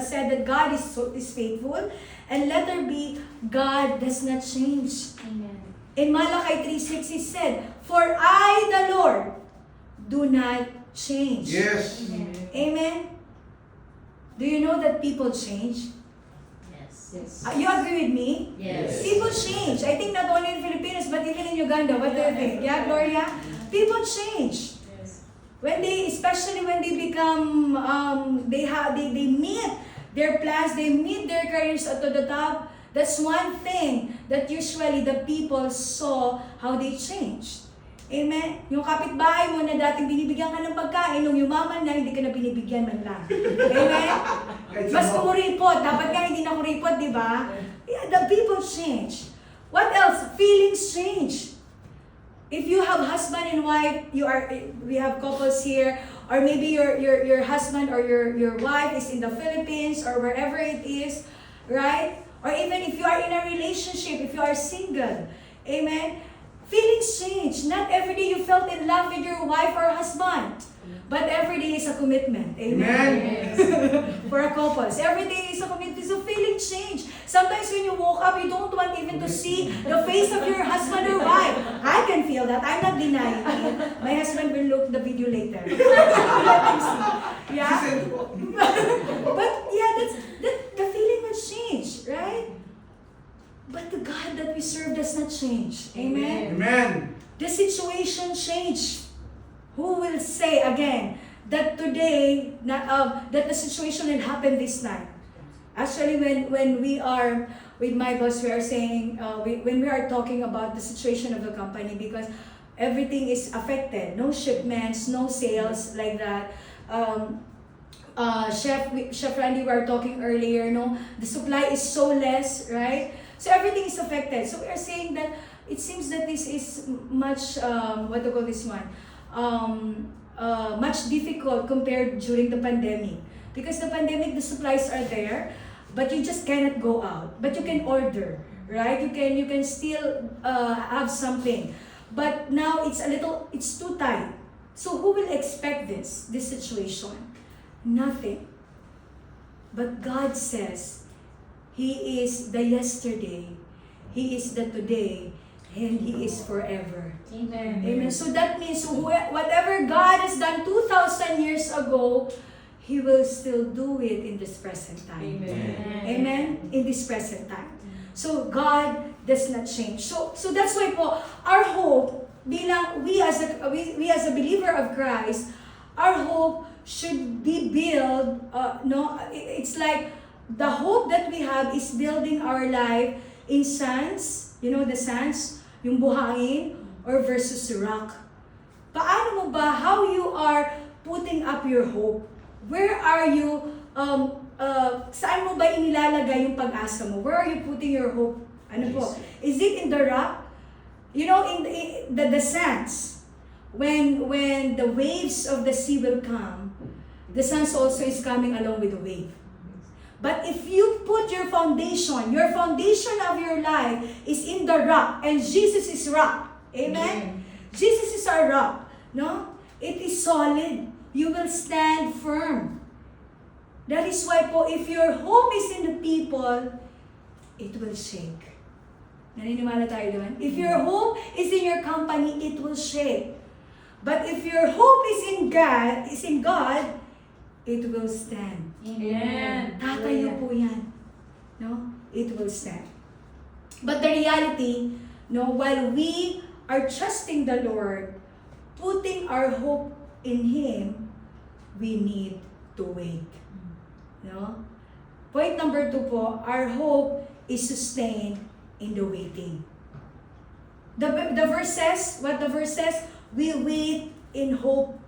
said that God is faithful, and letter B, God does not change. Amen. In Malachi 3:6 it said, "For I, the Lord, do not change." Yes. Amen. Amen. Do you know that people change? Yes. You agree with me? Yes. People change. I think not only in Philippines, but even in Uganda. What do you think? Yeah, Gloria? People change. Yes. Especially when they become, they meet their plans, they meet their careers to the top. That's one thing that usually the people saw how they changed. Amen? Yung kapitbahay mo na dating binibigyan ka ng pagkain, nung yumaman na, hindi ka na binibigyan man lang. Amen? Mas kumuripot. Dapat nga hindi na kuripot, di ba? Yeah, the people change. What else? Feelings change. If you have husband and wife, we have couples here, or maybe your husband or your wife is in the Philippines or wherever it is, right? Or even if you are in a relationship, if you are single, amen? Feelings change. Not every day you felt in love with your wife or husband, but every day is a commitment. Amen? Yes. For a couples, every day is a commitment. So feelings change. Sometimes when you woke up, you don't want even to see the face of your husband or wife. I can feel that. I'm not denying it. My husband will look the video later. Let him see. Yeah? But yeah, the feeling will change, right? But the God that we serve does not change. Amen? Amen. The situation changed. Who will say again that today, that the situation will happen this night? Actually, when we are with my boss, we are saying, when we are talking about the situation of the company, because everything is affected. No shipments, no sales like that. Chef Randy, we were talking earlier, no? The supply is so less, right? So everything is affected. So we are saying that it seems that this is much, what do you call this one? Much difficult compared during the pandemic. Because the pandemic, the supplies are there, but you just cannot go out. But you can order, right? You can still have something. But now it's too tight. So who will expect this situation? Nothing. But God says, He is the yesterday, He is the today, and He is forever. Amen. Amen. So that means whatever God has done 2,000 years ago, He will still do it in this present time. Amen. Amen? In this present time. So God does not change. So that's why po, our hope, bilang we as a believer of Christ, our hope should be built, it's like, the hope that we have is building our life in sands, the sands, yung buhangin, or versus rock. Paano mo ba, how you are putting up your hope? Where are you, saan mo ba inilalagay yung pag-asa mo? Where are you putting your hope? Ano po? Is it in the rock? In the sands, when the waves of the sea will come, the sands also is coming along with the wave. But if you put your foundation of your life is in the rock, and Jesus is rock. Amen? Jesus is our rock. No? It is solid. You will stand firm. That is why po, if your hope is in the people, it will shake. Naniniwala tayo doon? If your hope is in your company, it will shake. But if your hope is in God, it will stand. Amen. Tatayo po yan. No? It will stand. But the reality, while we are trusting the Lord, putting our hope in Him, we need to wait. No? Point number 2 po, our hope is sustained in the waiting. The verse says, what the verse says? We wait in hope